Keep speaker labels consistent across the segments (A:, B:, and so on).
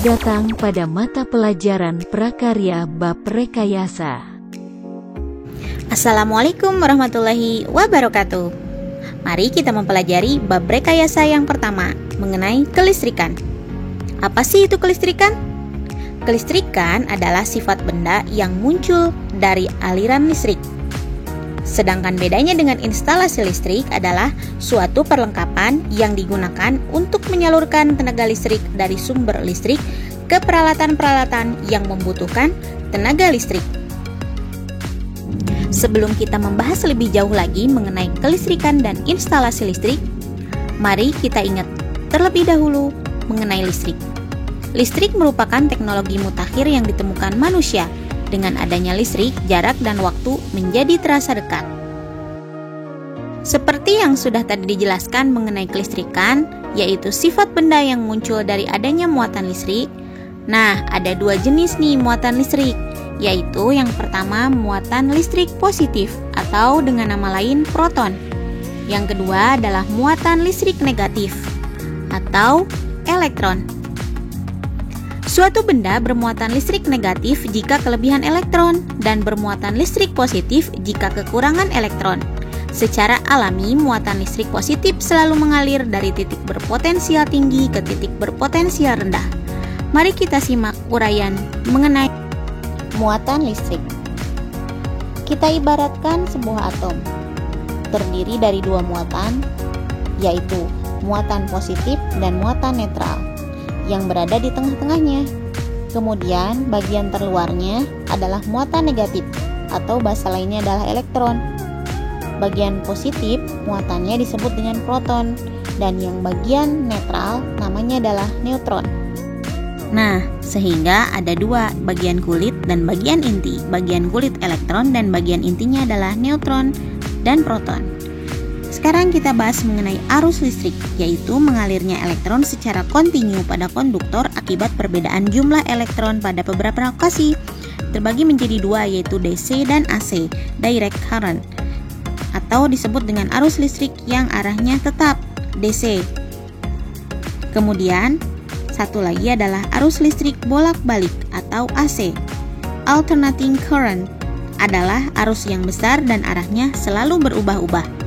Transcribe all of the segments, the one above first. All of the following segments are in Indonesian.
A: datang pada mata pelajaran prakarya bab rekayasa.
B: Assalamualaikum warahmatullahi wabarakatuh. Mari kita mempelajari bab rekayasa yang pertama mengenai kelistrikan. Apa sih itu kelistrikan? Kelistrikan adalah sifat benda yang muncul dari aliran listrik. Sedangkan bedanya dengan instalasi listrik adalah suatu perlengkapan yang digunakan untuk menyalurkan tenaga listrik dari sumber listrik ke peralatan-peralatan yang membutuhkan tenaga listrik. Sebelum kita membahas lebih jauh lagi mengenai kelistrikan dan instalasi listrik, mari kita ingat terlebih dahulu mengenai listrik. Listrik merupakan teknologi mutakhir yang ditemukan manusia. Dengan adanya listrik, jarak dan waktu menjadi terasa dekat. Seperti yang sudah tadi dijelaskan mengenai kelistrikan, yaitu sifat benda yang muncul dari adanya muatan listrik. Nah, ada dua jenis nih muatan listrik, yaitu yang pertama muatan listrik positif atau dengan nama lain proton. Yang kedua adalah muatan listrik negatif atau elektron. Suatu benda bermuatan listrik negatif jika kelebihan elektron dan bermuatan listrik positif jika kekurangan elektron. Secara alami, muatan listrik positif selalu mengalir dari titik berpotensial tinggi ke titik berpotensial rendah. Mari kita simak uraian mengenai muatan listrik. Kita ibaratkan sebuah atom terdiri dari dua muatan, yaitu muatan positif dan muatan netral yang berada di tengah-tengahnya. Kemudian bagian terluarnya adalah muatan negatif atau bahasa lainnya adalah elektron. Bagian positif muatannya disebut dengan proton dan yang bagian netral namanya adalah neutron. Nah, sehingga ada dua, bagian kulit dan bagian inti. Bagian kulit elektron dan bagian intinya adalah neutron dan proton. Sekarang kita bahas mengenai arus listrik, yaitu mengalirnya elektron secara kontinu pada konduktor akibat perbedaan jumlah elektron pada beberapa lokasi. Terbagi menjadi dua, yaitu DC dan AC, direct current, atau disebut dengan arus listrik yang arahnya tetap, DC. Kemudian, satu lagi adalah arus listrik bolak-balik atau AC, alternating current, adalah arus yang besar dan arahnya selalu berubah-ubah.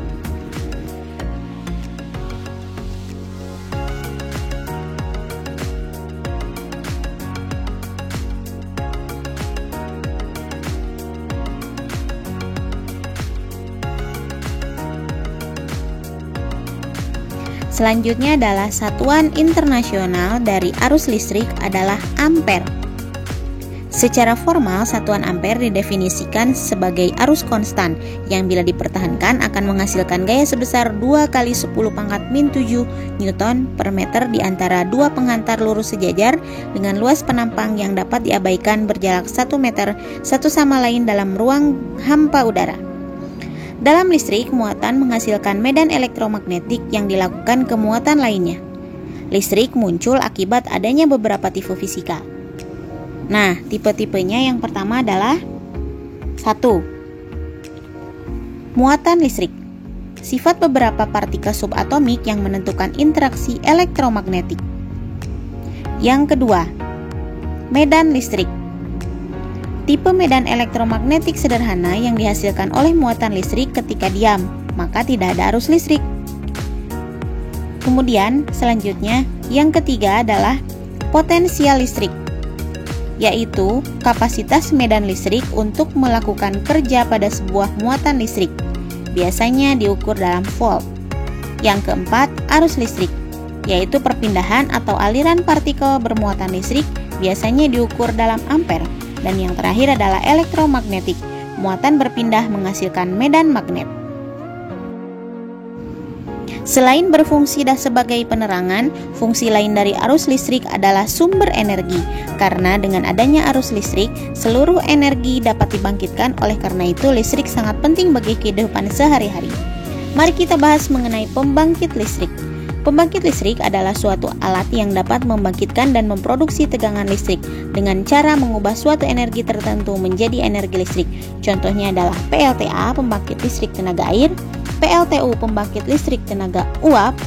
B: Selanjutnya adalah satuan internasional dari arus listrik adalah ampere. Secara formal, satuan ampere didefinisikan sebagai arus konstan yang bila dipertahankan akan menghasilkan gaya sebesar 2 kali 10 pangkat min 7 Newton per meter di antara dua pengantar lurus sejajar dengan luas penampang yang dapat diabaikan berjarak 1 meter satu sama lain dalam ruang hampa udara. Dalam listrik, muatan menghasilkan medan elektromagnetik yang dilakukan ke muatan lainnya. Listrik muncul akibat adanya beberapa tipe fisika. Nah, tipe-tipenya yang pertama adalah 1. Muatan listrik. Sifat beberapa partikel subatomik yang menentukan interaksi elektromagnetik. Yang kedua, medan listrik. Tipe medan elektromagnetik sederhana yang dihasilkan oleh muatan listrik ketika diam, maka tidak ada arus listrik. Kemudian, selanjutnya, yang ketiga adalah potensial listrik, yaitu kapasitas medan listrik untuk melakukan kerja pada sebuah muatan listrik. Biasanya diukur dalam volt. Yang keempat, arus listrik, yaitu perpindahan atau aliran partikel bermuatan listrik, biasanya diukur dalam ampere. Dan yang terakhir adalah elektromagnetik, muatan berpindah menghasilkan medan magnet. Selain berfungsi sebagai penerangan, fungsi lain dari arus listrik adalah sumber energi. Karena dengan adanya arus listrik, seluruh energi dapat dibangkitkan. Oleh karena itu, listrik sangat penting bagi kehidupan sehari-hari. Mari kita bahas mengenai pembangkit listrik. Pembangkit listrik adalah suatu alat yang dapat membangkitkan dan memproduksi tegangan listrik dengan cara mengubah suatu energi tertentu menjadi energi listrik. Contohnya adalah PLTA, pembangkit listrik tenaga air, PLTU, pembangkit listrik tenaga uap,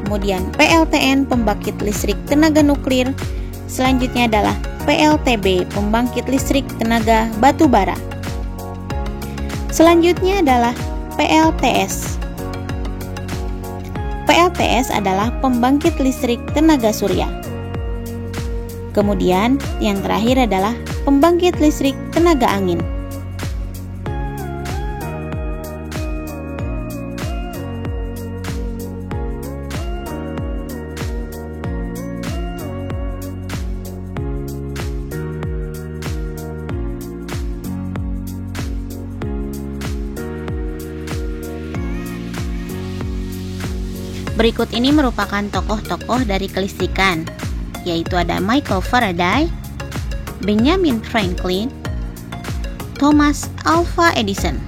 B: kemudian PLTN, pembangkit listrik tenaga nuklir, Selanjutnya adalah PLTB, pembangkit listrik tenaga batu bara. Selanjutnya adalah PLTS. PLTS adalah pembangkit listrik tenaga surya. Kemudian yang terakhir adalah pembangkit listrik tenaga angin. Berikut ini merupakan tokoh-tokoh dari kelistrikan, yaitu ada Michael Faraday, Benjamin Franklin, Thomas Alva Edison.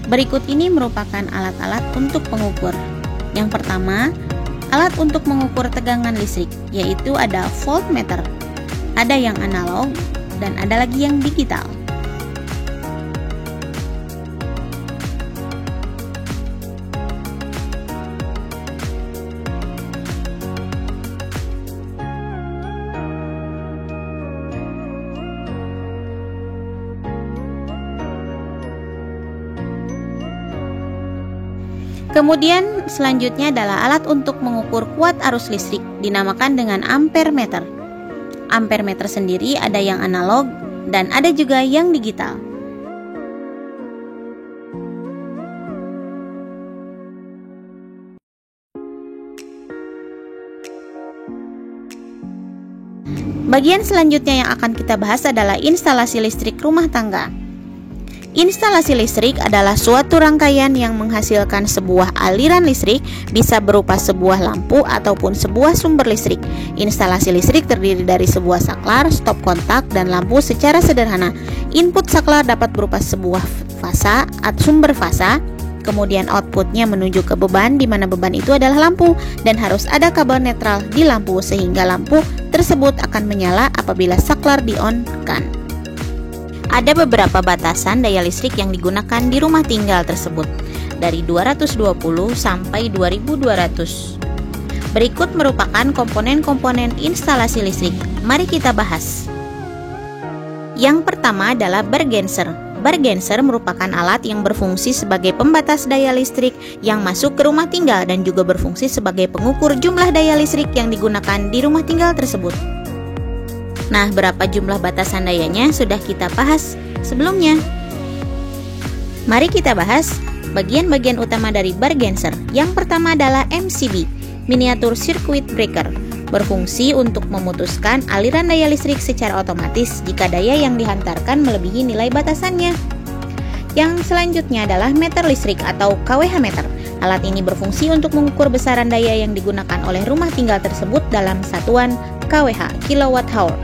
B: Berikut ini merupakan alat-alat untuk pengukur. Yang pertama, alat untuk mengukur tegangan listrik, yaitu ada voltmeter. Ada yang analog dan ada lagi yang digital. Kemudian selanjutnya adalah alat untuk mengukur kuat arus listrik, dinamakan dengan ampere meter. Ampere meter sendiri ada yang analog dan ada juga yang digital. Bagian selanjutnya yang akan kita bahas adalah instalasi listrik rumah tangga. Instalasi listrik adalah suatu rangkaian yang menghasilkan sebuah aliran listrik, bisa berupa sebuah lampu ataupun sebuah sumber listrik. Instalasi listrik terdiri dari sebuah saklar, stop kontak, dan lampu secara sederhana. Input saklar dapat berupa sebuah fasa atau sumber fasa, kemudian outputnya menuju ke beban, di mana beban itu adalah lampu, dan harus ada kabel netral di lampu sehingga lampu tersebut akan menyala apabila saklar di-on-kan. Ada beberapa batasan daya listrik yang digunakan di rumah tinggal tersebut, dari 220 sampai 2200. Berikut merupakan komponen-komponen instalasi listrik. Mari kita bahas. Yang pertama adalah bergenser. Bergenser merupakan alat yang berfungsi sebagai pembatas daya listrik yang masuk ke rumah tinggal dan juga berfungsi sebagai pengukur jumlah daya listrik yang digunakan di rumah tinggal tersebut. Nah, berapa jumlah batasan dayanya sudah kita bahas sebelumnya. Mari kita bahas bagian-bagian utama dari bergenser. Yang pertama adalah MCB, Miniatur Circuit Breaker, berfungsi untuk memutuskan aliran daya listrik secara otomatis jika daya yang dihantarkan melebihi nilai batasannya. Yang selanjutnya adalah meter listrik atau kWh meter. Alat ini berfungsi untuk mengukur besaran daya yang digunakan oleh rumah tinggal tersebut dalam satuan kWh, kilowatt hour.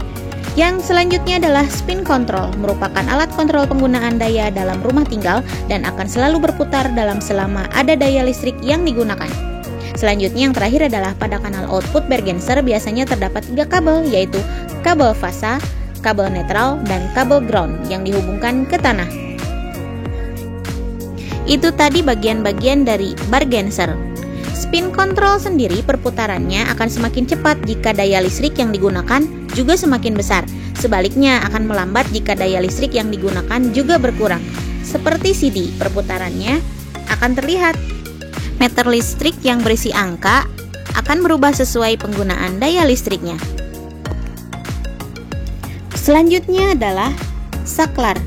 B: Yang selanjutnya adalah spin control, merupakan alat kontrol penggunaan daya dalam rumah tinggal dan akan selalu berputar selama ada daya listrik yang digunakan. Selanjutnya yang terakhir adalah pada kanal output bergenser biasanya terdapat 3 kabel, yaitu kabel fasa, kabel netral, dan kabel ground yang dihubungkan ke tanah. Itu tadi bagian-bagian dari bergenser. Spin control sendiri perputarannya akan semakin cepat jika daya listrik yang digunakan juga semakin besar. Sebaliknya akan melambat jika daya listrik yang digunakan juga berkurang. Seperti CD, perputarannya akan terlihat. Meter listrik yang berisi angka akan berubah sesuai penggunaan daya listriknya. Selanjutnya adalah saklar.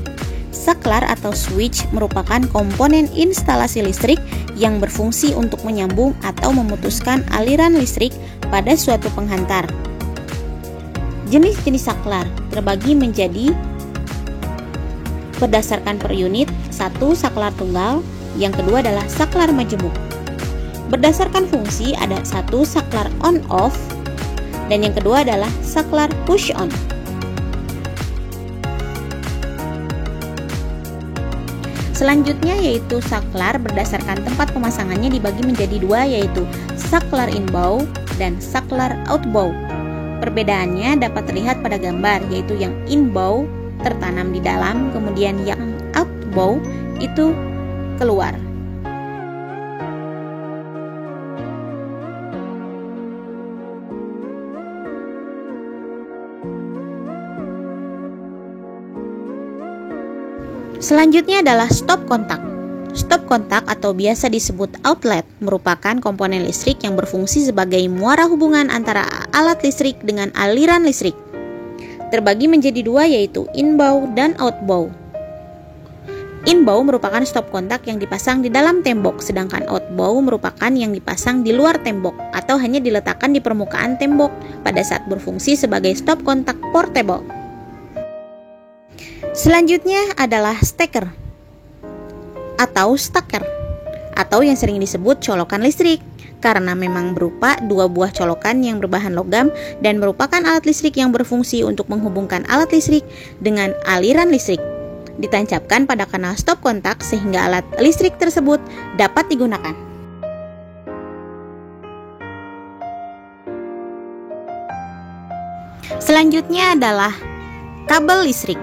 B: Saklar atau switch merupakan komponen instalasi listrik yang berfungsi untuk menyambung atau memutuskan aliran listrik pada suatu penghantar. Jenis-jenis saklar terbagi menjadi berdasarkan per unit. 1. Saklar tunggal, yang kedua adalah saklar majemuk. Berdasarkan fungsi ada 1. Saklar on off, dan yang kedua adalah saklar push on. Selanjutnya yaitu saklar berdasarkan tempat pemasangannya dibagi menjadi 2, yaitu saklar inbound dan saklar outbow. Perbedaannya dapat terlihat pada gambar, yaitu yang inbow tertanam di dalam, kemudian yang outbow itu keluar. Selanjutnya adalah stop kontak. Stop kontak atau biasa disebut outlet merupakan komponen listrik yang berfungsi sebagai muara hubungan antara alat listrik dengan aliran listrik. Terbagi menjadi dua, yaitu inbow dan outbow. Inbow merupakan stop kontak yang dipasang di dalam tembok, sedangkan outbow merupakan yang dipasang di luar tembok atau hanya diletakkan di permukaan tembok pada saat berfungsi sebagai stop kontak portable. Selanjutnya adalah steker atau staker, atau yang sering disebut colokan listrik, karena memang berupa dua buah colokan yang berbahan logam dan merupakan alat listrik yang berfungsi untuk menghubungkan alat listrik dengan aliran listrik. Ditancapkan pada kanal stop kontak sehingga alat listrik tersebut dapat digunakan. Selanjutnya adalah kabel listrik.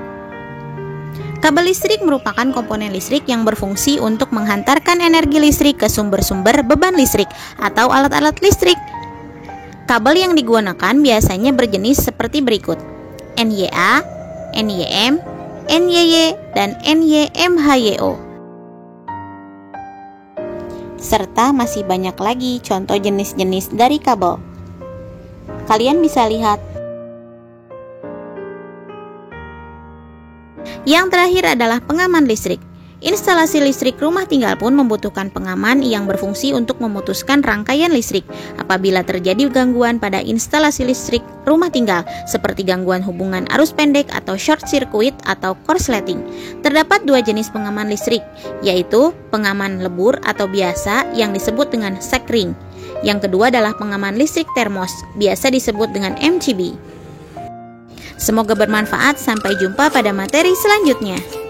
B: Kabel listrik merupakan komponen listrik yang berfungsi untuk menghantarkan energi listrik ke sumber-sumber beban listrik atau alat-alat listrik. Kabel yang digunakan biasanya berjenis seperti berikut: NYA, NYM, NYY, dan NYMHYO. Serta masih banyak lagi contoh jenis-jenis dari kabel. Kalian bisa lihat. Yang terakhir adalah pengaman listrik. Instalasi listrik rumah tinggal pun membutuhkan pengaman yang berfungsi untuk memutuskan rangkaian listrik apabila terjadi gangguan pada instalasi listrik rumah tinggal, seperti gangguan hubungan arus pendek atau short circuit atau korsleting. Terdapat dua jenis pengaman listrik, yaitu pengaman lebur atau biasa yang disebut dengan sekring. Yang kedua adalah pengaman listrik termos, biasa disebut dengan MCB. Semoga bermanfaat. Sampai jumpa pada materi selanjutnya.